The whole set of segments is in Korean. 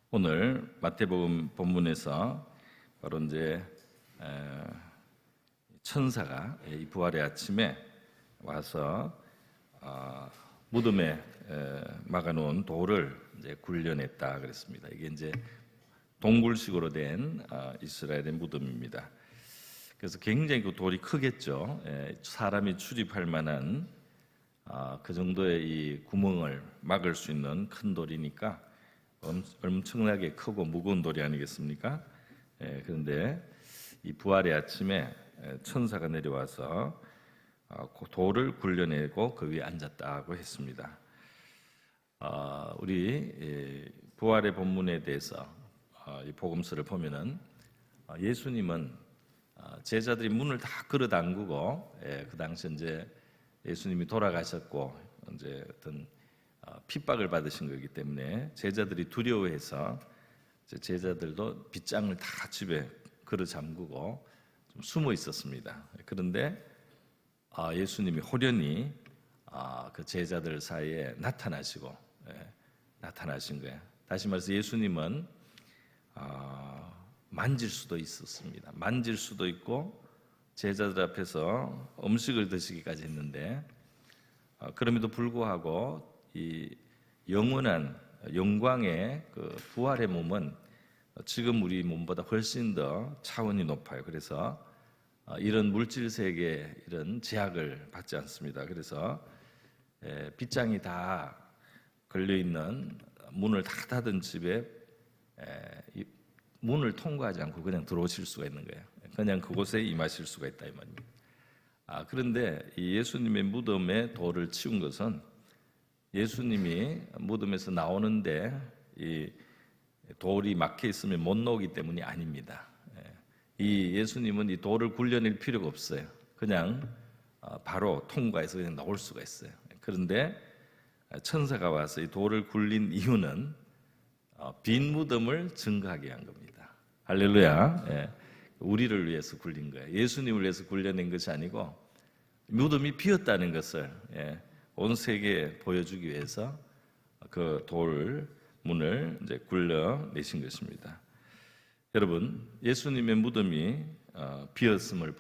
오늘 마태복음 본문에서 바로 이제 천사가 이 부활의 아침에 와서 무덤에 막아놓은 돌을 이제 굴려냈다 그랬습니다. 이게 이제 동굴식으로 된 이스라엘의 무덤입니다. 그래서 굉장히 그 돌이 크겠죠. 사람이 출입할 만한 그 정도의 이 구멍을 막을 수 있는 큰 돌이니까 엄청나게 크고 무거운 돌이 아니겠습니까? 그런데 이 부활의 아침에 천사가 내려와서 그 돌을 굴려내고 그 위에 앉았다고 했습니다. 우리 부활의 본문에 대해서 이 복음서를 보면은 예수님은 제자들이 문을 다 끌어 잠그고 그 당시 이제 예수님이 돌아가셨고 이제 어떤 핍박을 받으신 거기 때문에 제자들이 두려워해서 제자들도 빗장을 다 집에 걸어 잠그고 좀 숨어 있었습니다. 그런데 예수님이 호련히 그 제자들 사이에 나타나신 거예요. 다시 말해서 예수님은 만질 수도 있었습니다. 만질 수도 있고 제자들 앞에서 음식을 드시기까지 했는데 그럼에도 불구하고 이 영원한 영광의 그 부활의 몸은 지금 우리 몸보다 훨씬 더 차원이 높아요. 그래서 이런 물질 세계에 이런 제약을 받지 않습니다. 그래서 빗장이 다 걸려 있는 문을 다 닫은 집에 문을 통과하지 않고 그냥 들어오실 수가 있는 거예요. 그냥 그곳에 임하실 수가 있다 이 말입니다. 그런데 이 예수님의 무덤에 돌을 치운 것은 예수님이 무덤에서 나오는데 이 돌이 막혀 있으면 못 나오기 때문이 아닙니다. 이 예수님은 이 돌을 굴려낼 필요가 없어요. 그냥 바로 통과해서 그냥 나올 수가 있어요. 그런데 천사가 와서 이 돌을 굴린 이유는 빈 무덤을 증거하게 한 겁니다. 할렐루야. 우리를 위해서 굴린 거예요. 예수님을 위해서 굴려낸 것이 아니고 무덤이 비었다는 것을 온 세계에 보여주기 위해서 그 돌 문을 이제 굴려내신 것입니다. 여러분, 예수님의 무덤이 비었음을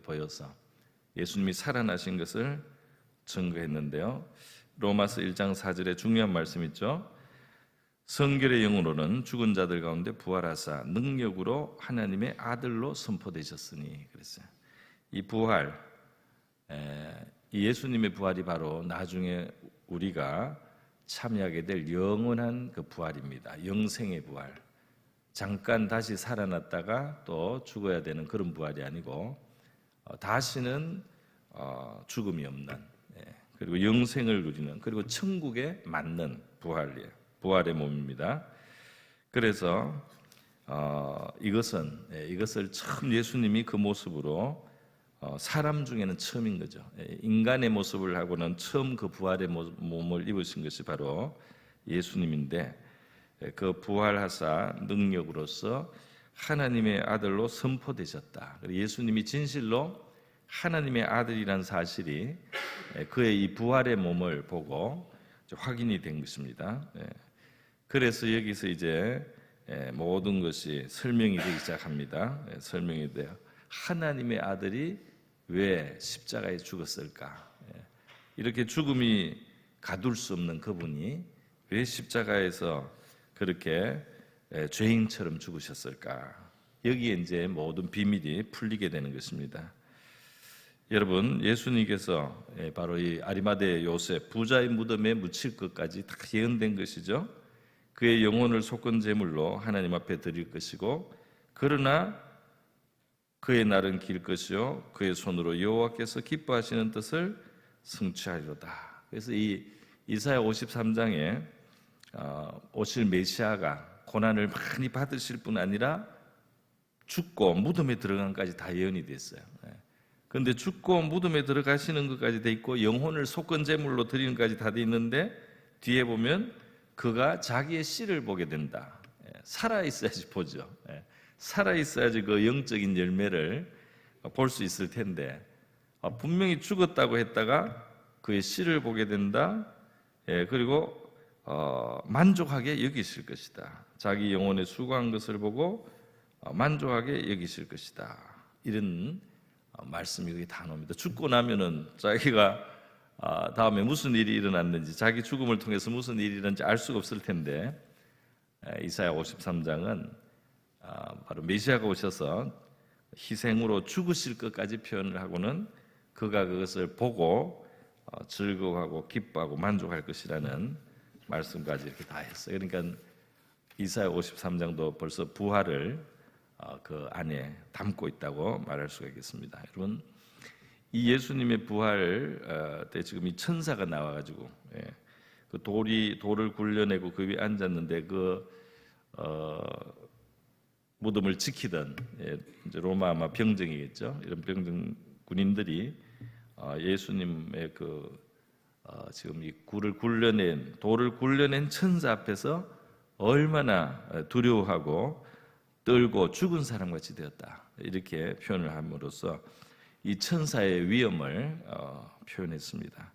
보여서 예수님이 살아나신 것을 증거했는데요. 로마서 1장 4절에 중요한 말씀 있죠. 성결의 영으로는 죽은 자들 가운데 부활하사 능력으로 하나님의 아들로 선포되셨으니 그랬어요. 이 부활, 이 예수님의 부활이 바로 나중에 우리가 참여하게 될 영원한 그 부활입니다. 영생의 부활. 잠깐 다시 살아났다가 또 죽어야 되는 그런 부활이 아니고 다시는 죽음이 없는 그리고 영생을 누리는 그리고 천국에 맞는 부활의 몸입니다. 그래서 이것을 처음 예수님이 그 모습으로 사람 중에는 처음인 거죠. 인간의 모습을 하고는 처음 그 부활의 몸을 입으신 것이 바로 예수님인데 그 부활하사 능력으로서 하나님의 아들로 선포되셨다. 예수님이 진실로 하나님의 아들이라는 사실이 그의 이 부활의 몸을 보고 확인이 된 것입니다. 그래서 여기서 이제 모든 것이 설명이 되기 시작합니다. 설명이 돼요. 하나님의 아들이 왜 십자가에 죽었을까? 이렇게 죽음이 가둘 수 없는 그분이 왜 십자가에서 그렇게 죄인처럼 죽으셨을까? 여기에 이제 모든 비밀이 풀리게 되는 것입니다. 여러분, 예수님께서 바로 이 아리마대 요셉 부자의 무덤에 묻힐 것까지 다 예언된 것이죠. 그의 영혼을 속건 제물로 하나님 앞에 드릴 것이고, 그러나 그의 날은 길 것이요 그의 손으로 여호와께서 기뻐하시는 뜻을 성취하리로다. 그래서 이 이사야 53장에 오실 메시아가 고난을 많이 받으실 뿐 아니라 죽고 무덤에 들어간까지 다 예언이 됐어요. 그런데 죽고 무덤에 들어가시는 것까지 돼 있고 영혼을 속건 제물로 드리는 것까지 다 돼 있는데 뒤에 보면 그가 자기의 씨를 보게 된다. 살아 있어야지 보죠. 살아 있어야지 그 영적인 열매를 볼 수 있을 텐데 분명히 죽었다고 했다가 그의 씨를 보게 된다. 그리고 만족하게 여기실 것이다. 자기 영혼에 수고한 것을 보고 만족하게 여기실 것이다. 이런 말씀이 여기 다 나옵니다. 죽고 나면은 자기가 다음에 무슨 일이 일어났는지, 자기 죽음을 통해서 무슨 일이 일어났는지 알 수가 없을 텐데, 이사야 53장은 바로 메시아가 오셔서 희생으로 죽으실 것까지 표현을 하고는 그가 그것을 보고 즐거워하고 기뻐하고 만족할 것이라는 말씀까지 이렇게 다 했어요. 그러니까 이사야 53장도 벌써 부활을 그 안에 담고 있다고 말할 수가 있겠습니다. 여러분, 이 예수님의 부활 때 지금 이 천사가 나와가지고 그 돌을 굴려내고 그 위에 앉았는데 그 무덤을 지키던 이제 로마 아마 병정이겠죠. 이런 병정 군인들이 예수님의 지금 이 돌을 굴려낸 천사 앞에서 얼마나 두려워하고 떨고 죽은 사람같이 되었다, 이렇게 표현을 함으로써 이 천사의 위엄을 표현했습니다.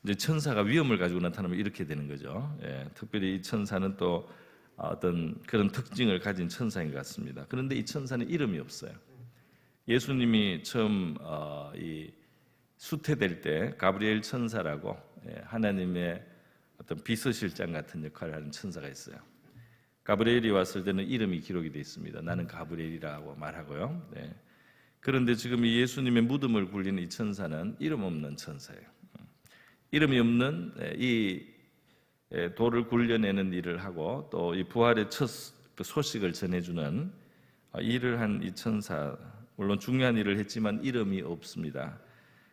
이제 천사가 위엄을 가지고 나타나면 이렇게 되는 거죠. 특별히 이 천사는 또 어떤 그런 특징을 가진 천사인 것 같습니다. 그런데 이 천사는 이름이 없어요. 예수님이 처음 이 수태될 때 가브리엘 천사라고 하나님의 어떤 비서실장 같은 역할을 하는 천사가 있어요. 가브리엘이 왔을 때는 이름이 기록이 되어 있습니다. 나는 가브리엘이라고 말하고요. 그런데 지금 이 예수님의 무덤을 굴리는 이 천사는 이름 없는 천사예요. 이름이 없는 이 돌을 굴려내는 일을 하고 또 이 부활의 첫 소식을 전해주는 일을 한 이 천사, 물론 중요한 일을 했지만 이름이 없습니다.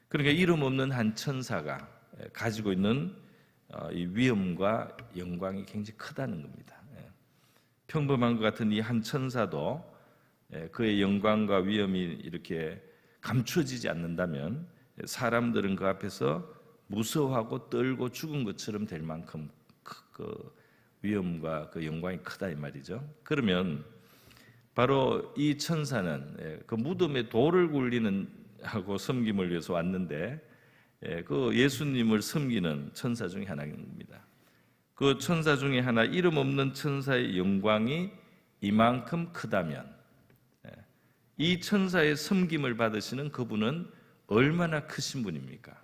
그러니까 이름 없는 한 천사가 가지고 있는 이 위엄과 영광이 굉장히 크다는 겁니다. 평범한 것 같은 이 한 천사도 그의 영광과 위엄이 이렇게 감춰지지 않는다면 사람들은 그 앞에서 무서워하고 떨고 죽은 것처럼 될 만큼 그 위엄과 그 영광이 크다 이 말이죠. 그러면 바로 이 천사는 그 무덤에 돌을 굴리는 하고 섬김을 위해서 왔는데 그 예수님을 섬기는 천사 중에 하나입니다. 그 천사 중에 하나, 이름 없는 천사의 영광이 이만큼 크다면 이 천사의 섬김을 받으시는 그분은 얼마나 크신 분입니까?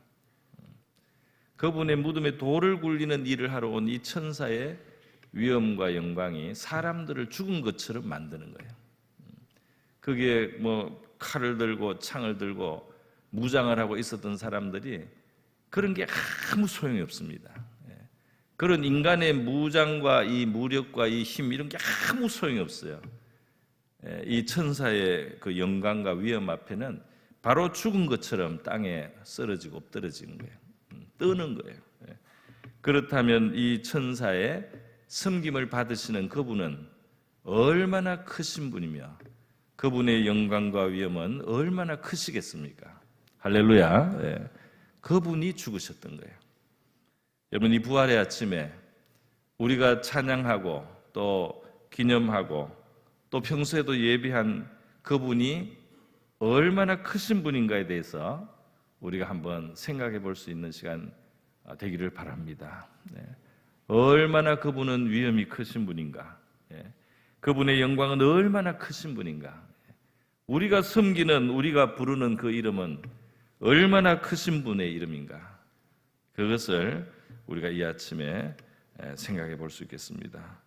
그분의 무덤에 돌을 굴리는 일을 하러 온 이 천사의 위엄과 영광이 사람들을 죽은 것처럼 만드는 거예요. 그게 뭐 칼을 들고 창을 들고 무장을 하고 있었던 사람들이 그런 게 아무 소용이 없습니다. 그런 인간의 무장과 이 무력과 이 힘, 이런 게 아무 소용이 없어요. 이 천사의 그 영광과 위엄 앞에는 바로 죽은 것처럼 땅에 쓰러지고 엎드러지는 거예요. 뜨는 거예요. 그렇다면 이 천사의 섬김을 받으시는 그분은 얼마나 크신 분이며 그분의 영광과 위엄은 얼마나 크시겠습니까? 할렐루야. 그분이 죽으셨던 거예요. 여러분, 이 부활의 아침에 우리가 찬양하고 또 기념하고 또 평소에도 예비한 그분이 얼마나 크신 분인가에 대해서 우리가 한번 생각해 볼 수 있는 시간 되기를 바랍니다. 얼마나 그분은 위엄이 크신 분인가, 그분의 영광은 얼마나 크신 분인가, 우리가 섬기는, 우리가 부르는 그 이름은 얼마나 크신 분의 이름인가, 그것을 우리가 이 아침에 생각해 볼 수 있겠습니다.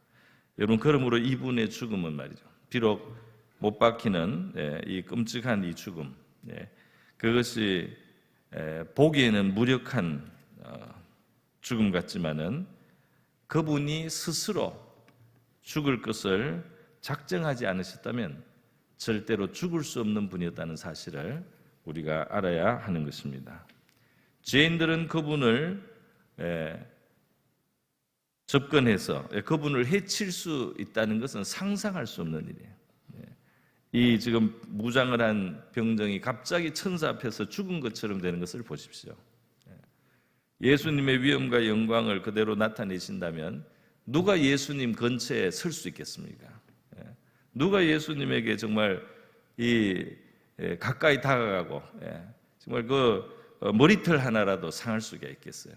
여러분, 그러므로 이분의 죽음은 말이죠, 비록 못 박히는 이 끔찍한 이 죽음, 그것이 보기에는 무력한 죽음 같지만은 그분이 스스로 죽을 것을 작정하지 않으셨다면 절대로 죽을 수 없는 분이었다는 사실을 우리가 알아야 하는 것입니다. 죄인들은 그분을 접근해서 그분을 해칠 수 있다는 것은 상상할 수 없는 일이에요. 이 지금 무장을 한 병정이 갑자기 천사 앞에서 죽은 것처럼 되는 것을 보십시오. 예수님의 위엄과 영광을 그대로 나타내신다면 누가 예수님 근처에 설 수 있겠습니까? 누가 예수님에게 정말 가까이 다가가고 정말 그 머리털 하나라도 상할 수가 있겠어요?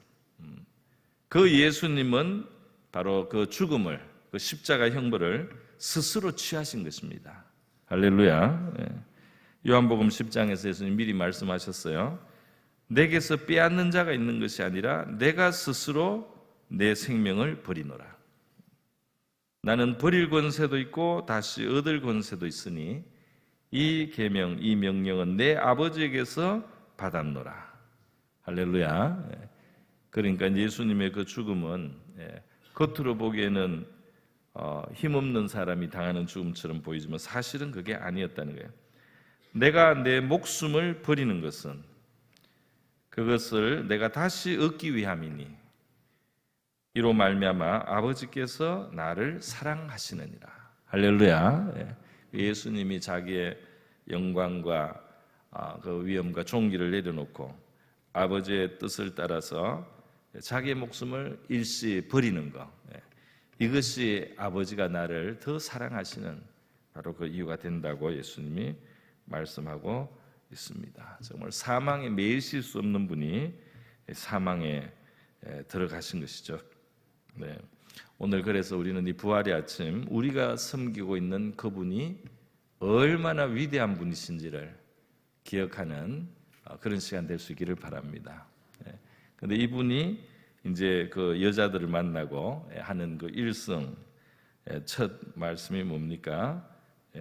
그 예수님은 바로 그 죽음을, 그 십자가 형벌을 스스로 취하신 것입니다. 할렐루야. 요한복음 10장에서 예수님 미리 말씀하셨어요. 내게서 빼앗는 자가 있는 것이 아니라 내가 스스로 내 생명을 버리노라. 나는 버릴 권세도 있고 다시 얻을 권세도 있으니 이 계명, 이 명령은 내 아버지에게서 받았노라. 할렐루야. 그러니까 예수님의 그 죽음은 겉으로 보기에는 힘없는 사람이 당하는 죽음처럼 보이지만 사실은 그게 아니었다는 거예요. 내가 내 목숨을 버리는 것은 그것을 내가 다시 얻기 위함이니 이로 말미암아 아버지께서 나를 사랑하시느니라. 할렐루야. 예수님이 자기의 영광과 그 위엄과 존귀를 내려놓고 아버지의 뜻을 따라서 자기의 목숨을 일시 버리는 것, 이것이 아버지가 나를 더 사랑하시는 바로 그 이유가 된다고 예수님이 말씀하고 있습니다. 정말 사망에 매이실 수 없는 분이 사망에 들어가신 것이죠. 오늘 그래서 우리는 이 부활의 아침, 우리가 섬기고 있는 그분이 얼마나 위대한 분이신지를 기억하는 그런 시간 될 수 있기를 바랍니다. 그런데 이분이 이제 그 여자들을 만나고 하는 그 일성 첫 말씀이 뭡니까?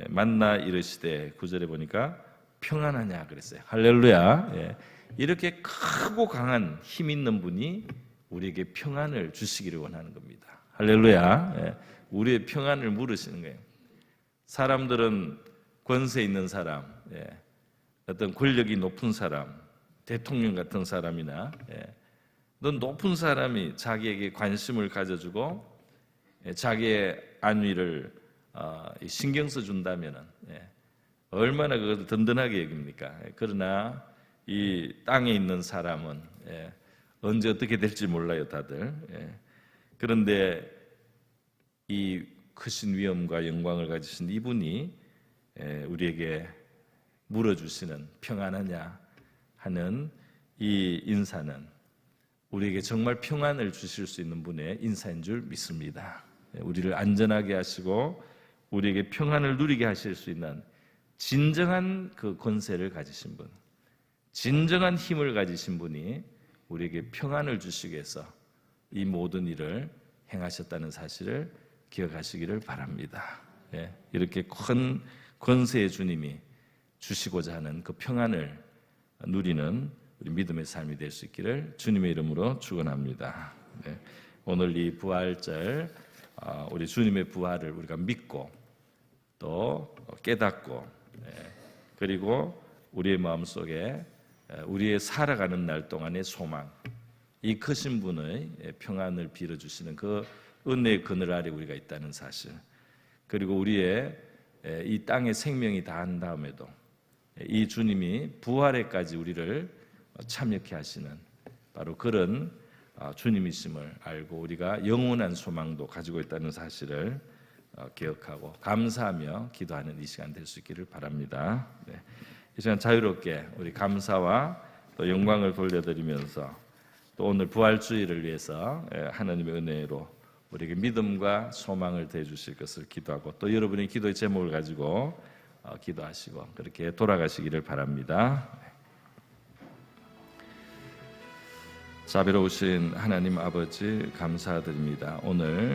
만나 이르시되 9절에 보니까 평안하냐 그랬어요. 할렐루야. 이렇게 크고 강한 힘 있는 분이 우리에게 평안을 주시기를 원하는 겁니다. 할렐루야. 우리의 평안을 물으시는 거예요. 사람들은 권세 있는 사람, 어떤 권력이 높은 사람, 대통령 같은 사람이나 넌 높은 사람이 자기에게 관심을 가져주고 자기의 안위를 신경 써준다면 얼마나 그것을 든든하게 여깁니까? 그러나 이 땅에 있는 사람은 언제 어떻게 될지 몰라요, 다들. 그런데 이 크신 위엄과 영광을 가지신 이분이 우리에게 물어주시는 평안하냐 하는 이 인사는 우리에게 정말 평안을 주실 수 있는 분의 인사인 줄 믿습니다. 우리를 안전하게 하시고 우리에게 평안을 누리게 하실 수 있는 진정한 그 권세를 가지신 분, 진정한 힘을 가지신 분이 우리에게 평안을 주시기 위해서 이 모든 일을 행하셨다는 사실을 기억하시기를 바랍니다. 이렇게 큰 권세의 주님이 주시고자 하는 그 평안을 누리는 우리 믿음의 삶이 될 수 있기를 주님의 이름으로 축원합니다. 오늘 이 부활절 우리 주님의 부활을 우리가 믿고 또 깨닫고 그리고 우리의 마음속에 우리의 살아가는 날 동안의 소망, 이 크신 분의 평안을 빌어주시는 그 은혜의 그늘 아래 우리가 있다는 사실, 그리고 우리의 이 땅의 생명이 다한 다음에도 이 주님이 부활에까지 우리를 참여케 하시는 바로 그런 주님이심을 알고 우리가 영원한 소망도 가지고 있다는 사실을 기억하고 감사하며 기도하는 이 시간 될 수 있기를 바랍니다. 이 시간 자유롭게 우리 감사와 또 영광을 돌려드리면서 또 오늘 부활주의를 위해서 하나님의 은혜로 우리에게 믿음과 소망을 더해 주실 것을 기도하고 또 여러분의 기도의 제목을 가지고 기도하시고 그렇게 돌아가시기를 바랍니다. 자비로우신 하나님 아버지 감사드립니다. 오늘